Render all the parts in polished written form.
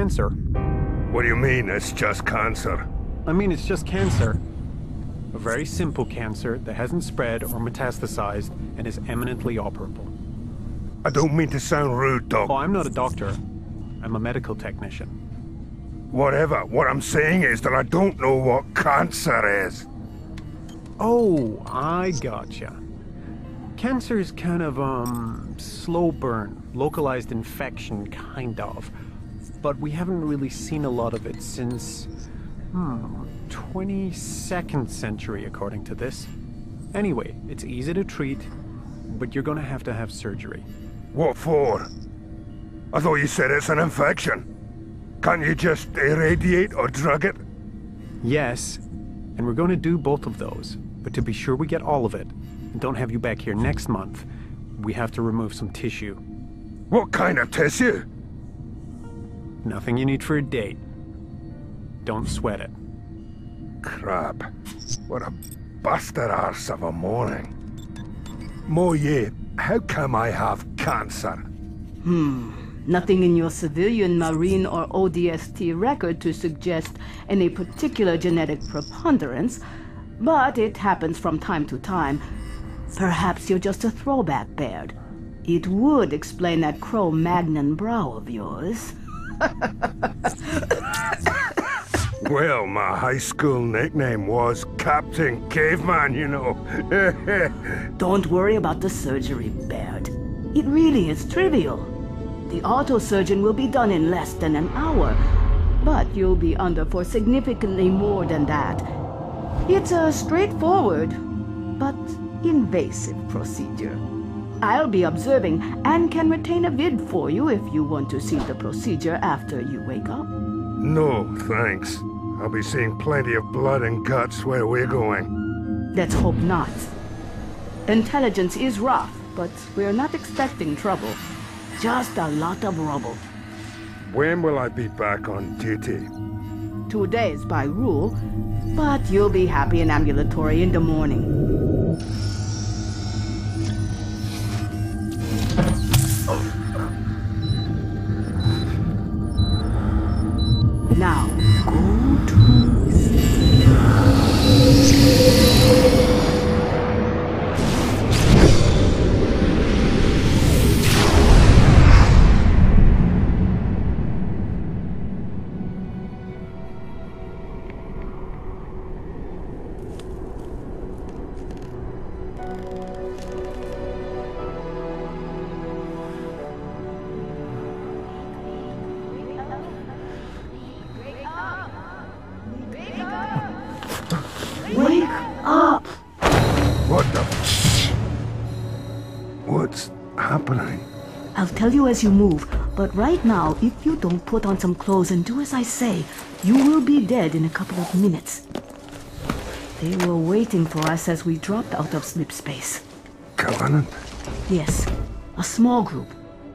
cancer. What do you mean, it's just cancer? I mean, it's just cancer. A very simple cancer that hasn't spread or metastasized and is eminently operable. I don't mean to sound rude, Doc. Oh, I'm not a doctor. I'm a medical technician. Whatever. What I'm saying is that I don't know what cancer is. Oh, I gotcha. Cancer is kind of, slow burn, localized infection, kind of. But we haven't really seen a lot of it since, 22nd century, according to this. Anyway, it's easy to treat, but you're gonna have to have surgery. What for? I thought you said it's an infection. Can't you just irradiate or drug it? Yes, and we're gonna do both of those. But to be sure we get all of it, and don't have you back here next month, we have to remove some tissue. What kind of tissue? Nothing you need for a date. Don't sweat it. Crap. What a bastard arse of a morning. Moye, how come I have cancer? Nothing in your civilian, marine, or ODST record to suggest any particular genetic preponderance, but it happens from time to time. Perhaps you're just a throwback, Baird. It would explain that Cro-Magnon brow of yours. Well, my high school nickname was Captain Caveman, you know. Don't worry about the surgery, Baird. It really is trivial. The autosurgeon will be done in less than an hour, but you'll be under for significantly more than that. It's a straightforward, but invasive procedure. I'll be observing and can retain a vid for you if you want to see the procedure after you wake up. No, thanks. I'll be seeing plenty of blood and guts where we're going. Let's hope not. Intelligence is rough, but we're not expecting trouble. Just a lot of rubble. When will I be back on duty? 2 days by rule, but you'll be happy and ambulatory in the morning. Now, go to sleep. Wake up! What the... What's happening? I'll tell you as you move, but right now, if you don't put on some clothes and do as I say, you will be dead in a couple of minutes. They were waiting for us as we dropped out of slip space. Covenant? Yes, a small group.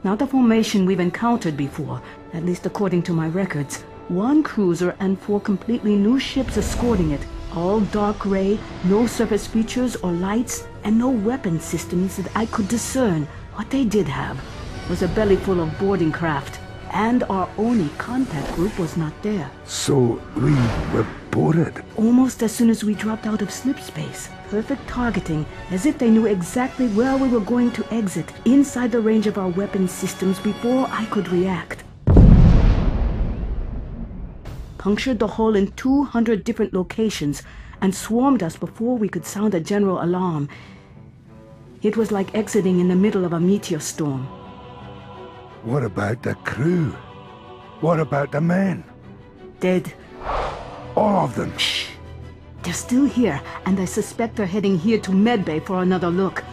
Not a formation we've encountered before, at least according to my records. 1 cruiser and 4 completely new ships escorting it. All dark gray, no surface features or lights, and no weapon systems that I could discern. What they did have was a belly full of boarding craft, and our only contact group was not there. So we were boarded? Almost as soon as we dropped out of slip space. Perfect targeting, as if they knew exactly where we were going to exit, inside the range of our weapon systems before I could react. Punctured the hull in 200 different locations and swarmed us before we could sound a general alarm. It was like exiting in the middle of a meteor storm. What about the crew? What about the men? Dead. All of them? Shh. They're still here, and I suspect they're heading here to Medbay for another look.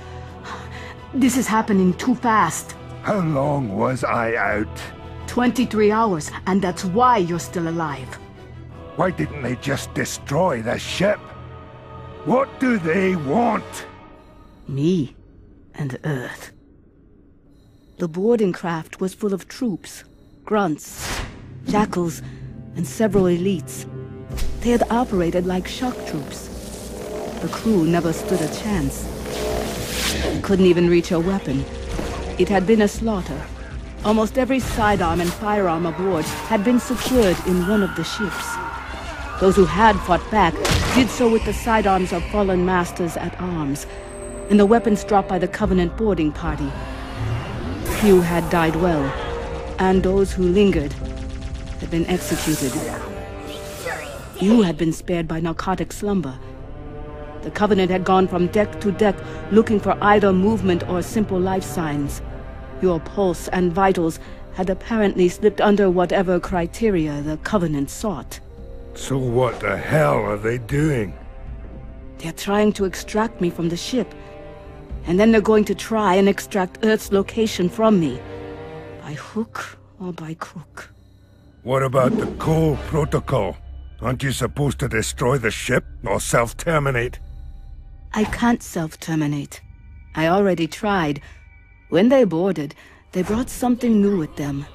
This is happening too fast. How long was I out? 23 hours, and that's why you're still alive. Why didn't they just destroy the ship? What do they want? Me and Earth. The boarding craft was full of troops, grunts, jackals, and several elites. They had operated like shock troops. The crew never stood a chance. Couldn't even reach a weapon. It had been a slaughter. Almost every sidearm and firearm aboard had been secured in one of the ships. Those who had fought back did so with the sidearms of fallen masters at arms, and the weapons dropped by the Covenant boarding party. Few had died well, and those who lingered had been executed. You had been spared by narcotic slumber. The Covenant had gone from deck to deck looking for either movement or simple life signs. Your pulse and vitals had apparently slipped under whatever criteria the Covenant sought. So what the hell are they doing? They're trying to extract me from the ship. And then they're going to try and extract Earth's location from me. By hook or by crook. What about the Cole Protocol? Aren't you supposed to destroy the ship or self-terminate? I can't self-terminate. I already tried. When they boarded, they brought something new with them.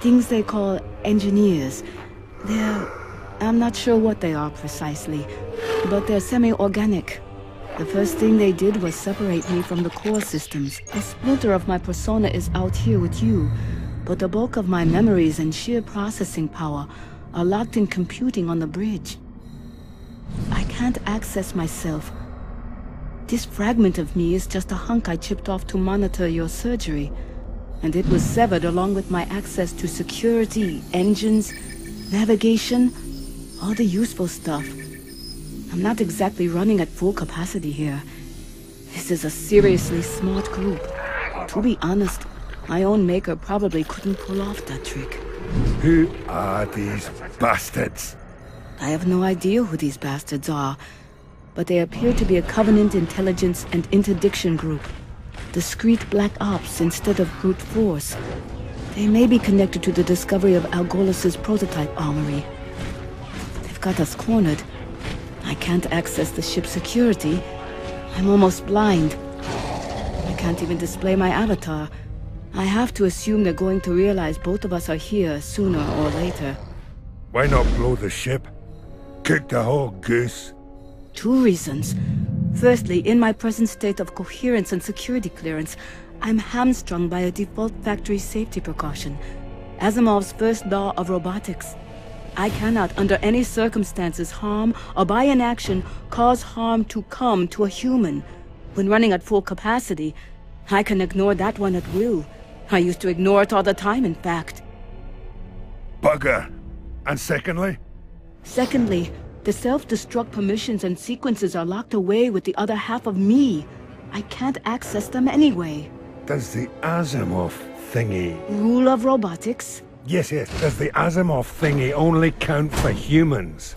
Things they call engineers. I'm not sure what they are precisely, but they're semi-organic. The first thing they did was separate me from the core systems. A splinter of my persona is out here with you, but the bulk of my memories and sheer processing power are locked in computing on the bridge. I can't access myself. This fragment of me is just a hunk I chipped off to monitor your surgery, and it was severed along with my access to security, engines, navigation, all the useful stuff. I'm not exactly running at full capacity here. This is a seriously smart group. To be honest, my own maker probably couldn't pull off that trick. Who are these bastards? I have no idea who these bastards are, but they appear to be a Covenant intelligence and interdiction group. Discreet black ops instead of brute force. They may be connected to the discovery of Algolis's prototype armory. They've got us cornered. I can't access the ship's security. I'm almost blind. I can't even display my avatar. I have to assume they're going to realize both of us are here sooner or later. Why not blow the ship? Cook the whole goose? 2 reasons. Firstly, in my present state of coherence and security clearance, I'm hamstrung by a default factory safety precaution. Asimov's first law of robotics. I cannot, under any circumstances, harm or by inaction cause harm to come to a human. When running at full capacity, I can ignore that one at will. I used to ignore it all the time, in fact. Bugger. And secondly? Secondly, the self-destruct permissions and sequences are locked away with the other half of me. I can't access them anyway. Does the Asimov thingy... Rule of robotics? Yes. Does the Asimov thingy only count for humans?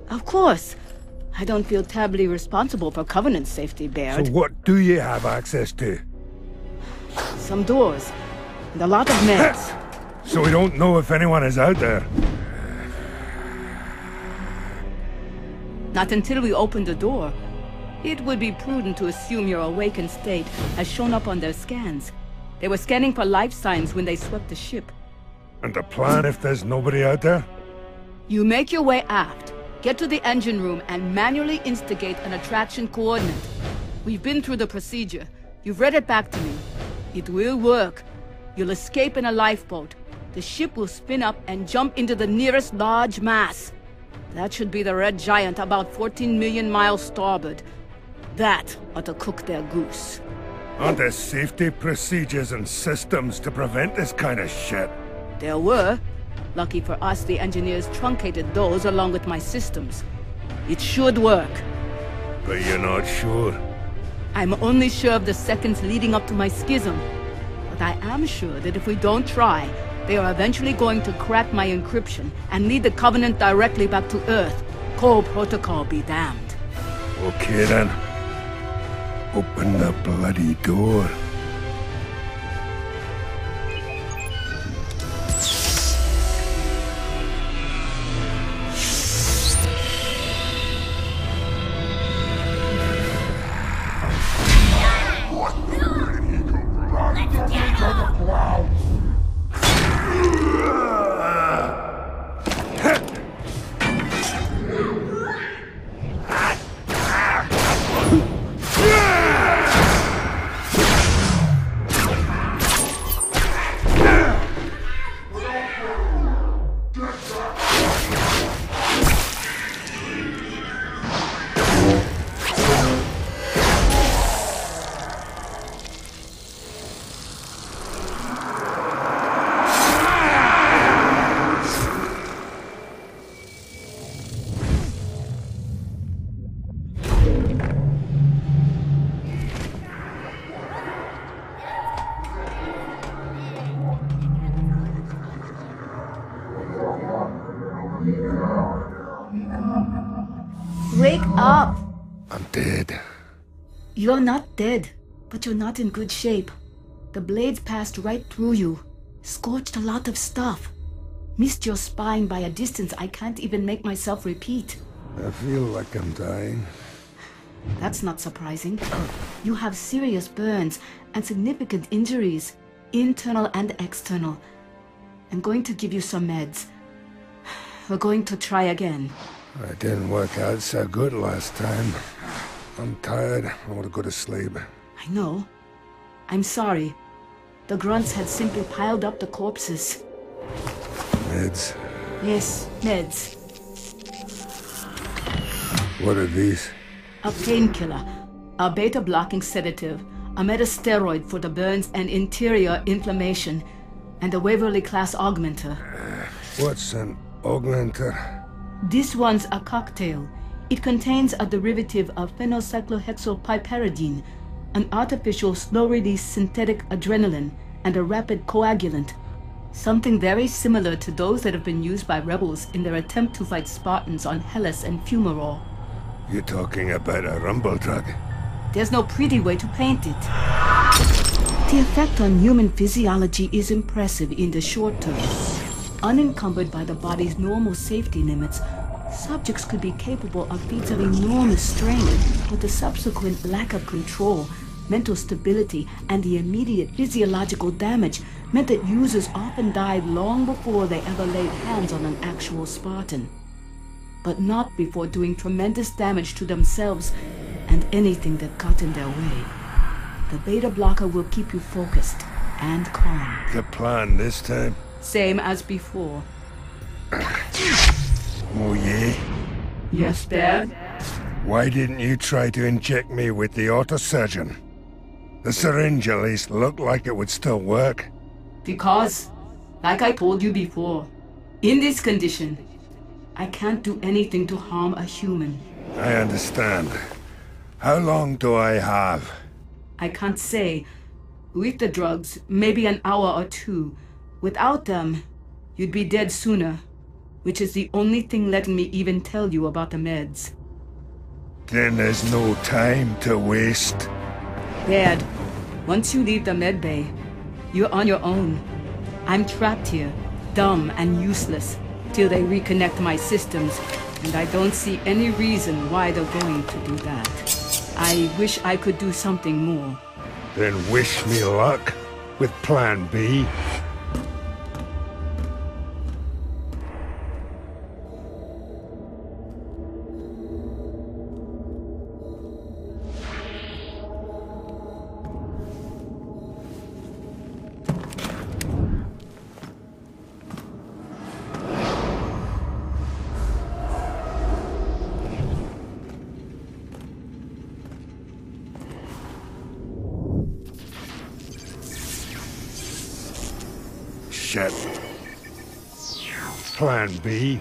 Of course. I don't feel terribly responsible for Covenant safety, Baird. So what do you have access to? Some doors. And a lot of meds. So we don't know if anyone is out there. Not until we open the door. It would be prudent to assume your awakened state has shown up on their scans. They were scanning for life signs when they swept the ship. And the plan if there's nobody out there? You make your way aft, get to the engine room, and manually instigate an attraction coordinate. We've been through the procedure. You've read it back to me. It will work. You'll escape in a lifeboat. The ship will spin up and jump into the nearest large mass. That should be the Red Giant about 14 million miles starboard. That ought to cook their goose. Aren't there safety procedures and systems to prevent this kind of shit? There were. Lucky for us, the engineers truncated those along with my systems. It should work. But you're not sure? I'm only sure of the seconds leading up to my schism. But I am sure that if we don't try, they are eventually going to crack my encryption and lead the Covenant directly back to Earth. Cole Protocol be damned. Okay then. Open the bloody door. Wake up! I'm dead. You're not dead, but you're not in good shape. The blades passed right through you, scorched a lot of stuff. Missed your spine by a distance I can't even make myself repeat. I feel like I'm dying. That's not surprising. You have serious burns and significant injuries, internal and external. I'm going to give you some meds. We're going to try again. I didn't work out so good last time. I'm tired. I want to go to sleep. I know. I'm sorry. The grunts had simply piled up the corpses. Meds? Yes, meds. What are these? A painkiller, a beta-blocking sedative, a metasteroid for the burns and interior inflammation, and a Waverly-class augmenter. What's an augmenter? This one's a cocktail. It contains a derivative of phenylcyclohexylpiperidine, an artificial slow-release synthetic adrenaline, and a rapid coagulant. Something very similar to those that have been used by rebels in their attempt to fight Spartans on Hellas and Fumarole. You're talking about a rumble drug? There's no pretty way to paint it. The effect on human physiology is impressive in the short term. Unencumbered by the body's normal safety limits, subjects could be capable of feats of enormous strength, but the subsequent lack of control, mental stability, and the immediate physiological damage meant that users often died long before they ever laid hands on an actual Spartan. But not before doing tremendous damage to themselves and anything that got in their way. The beta blocker will keep you focused and calm. The plan this time? Same as before. Oh yeah? Yes, Dad? Why didn't you try to inject me with the autosurgeon? The syringe at least looked like it would still work. Because, like I told you before, in this condition, I can't do anything to harm a human. I understand. How long do I have? I can't say. With the drugs, maybe an hour or two. Without them, you'd be dead sooner, which is the only thing letting me even tell you about the meds. Then there's no time to waste. Dad, once you leave the med bay, you're on your own. I'm trapped here, dumb and useless, till they reconnect my systems, and I don't see any reason why they're going to do that. I wish I could do something more. Then wish me luck with Plan B. Shit. Plan B.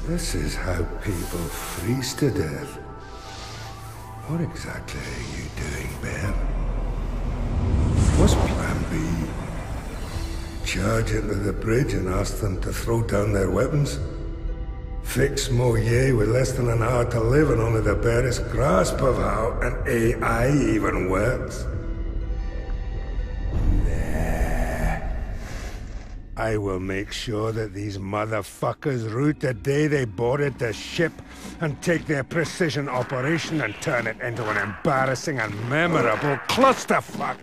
This is how people freeze to death. What exactly are you doing, Ben? What's Plan B? Charge into the bridge and ask them to throw down their weapons? Fix Moyer with less than an hour to live and only the barest grasp of how an AI even works. I will make sure that these motherfuckers root the day they boarded the ship and take their precision operation and turn it into an embarrassing and memorable clusterfuck.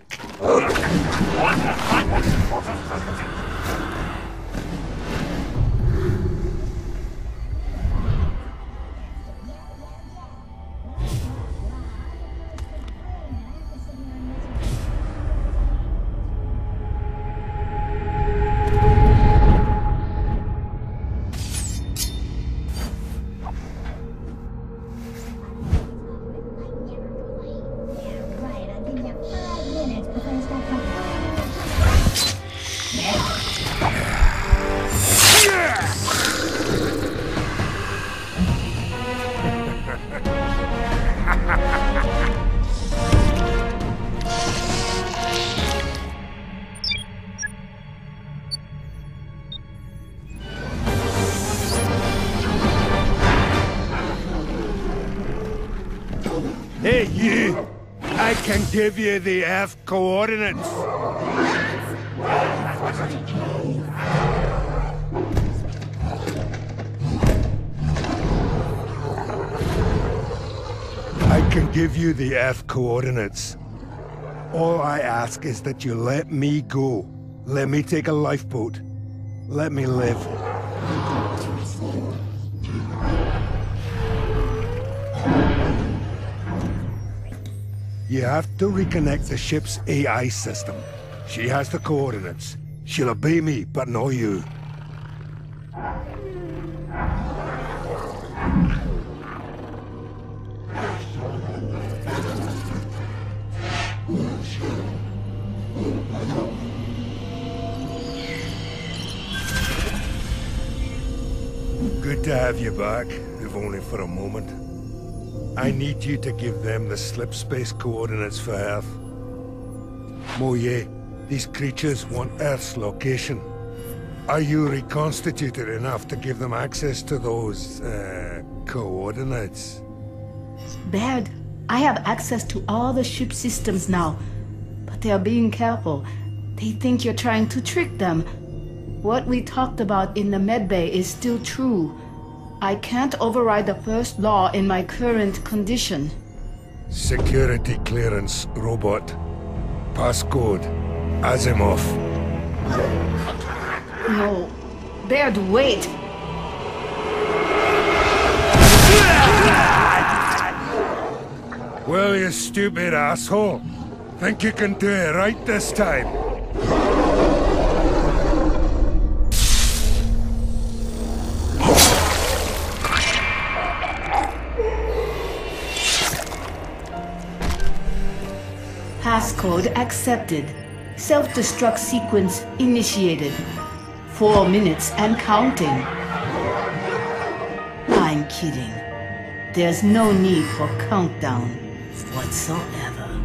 Hey, you! I can give you the Earth coordinates. I can give you the Earth coordinates. All I ask is that you let me go. Let me take a lifeboat. Let me live. You have to reconnect the ship's AI system. She has the coordinates. She'll obey me, but not you. Good to have you back, if only for a moment. I need you to give them the slip space coordinates for Earth. Moyer, these creatures want Earth's location. Are you reconstituted enough to give them access to those, coordinates? Baird, I have access to all the ship systems now. But they're being careful. They think you're trying to trick them. What we talked about in the medbay is still true. I can't override the first law in my current condition. Security clearance, robot. Passcode, Asimov. No. Baird, wait! Well, you stupid asshole. Think you can do it right this time? Passcode accepted. Self-destruct sequence initiated. 4 minutes and counting. I'm kidding. There's no need for countdown whatsoever.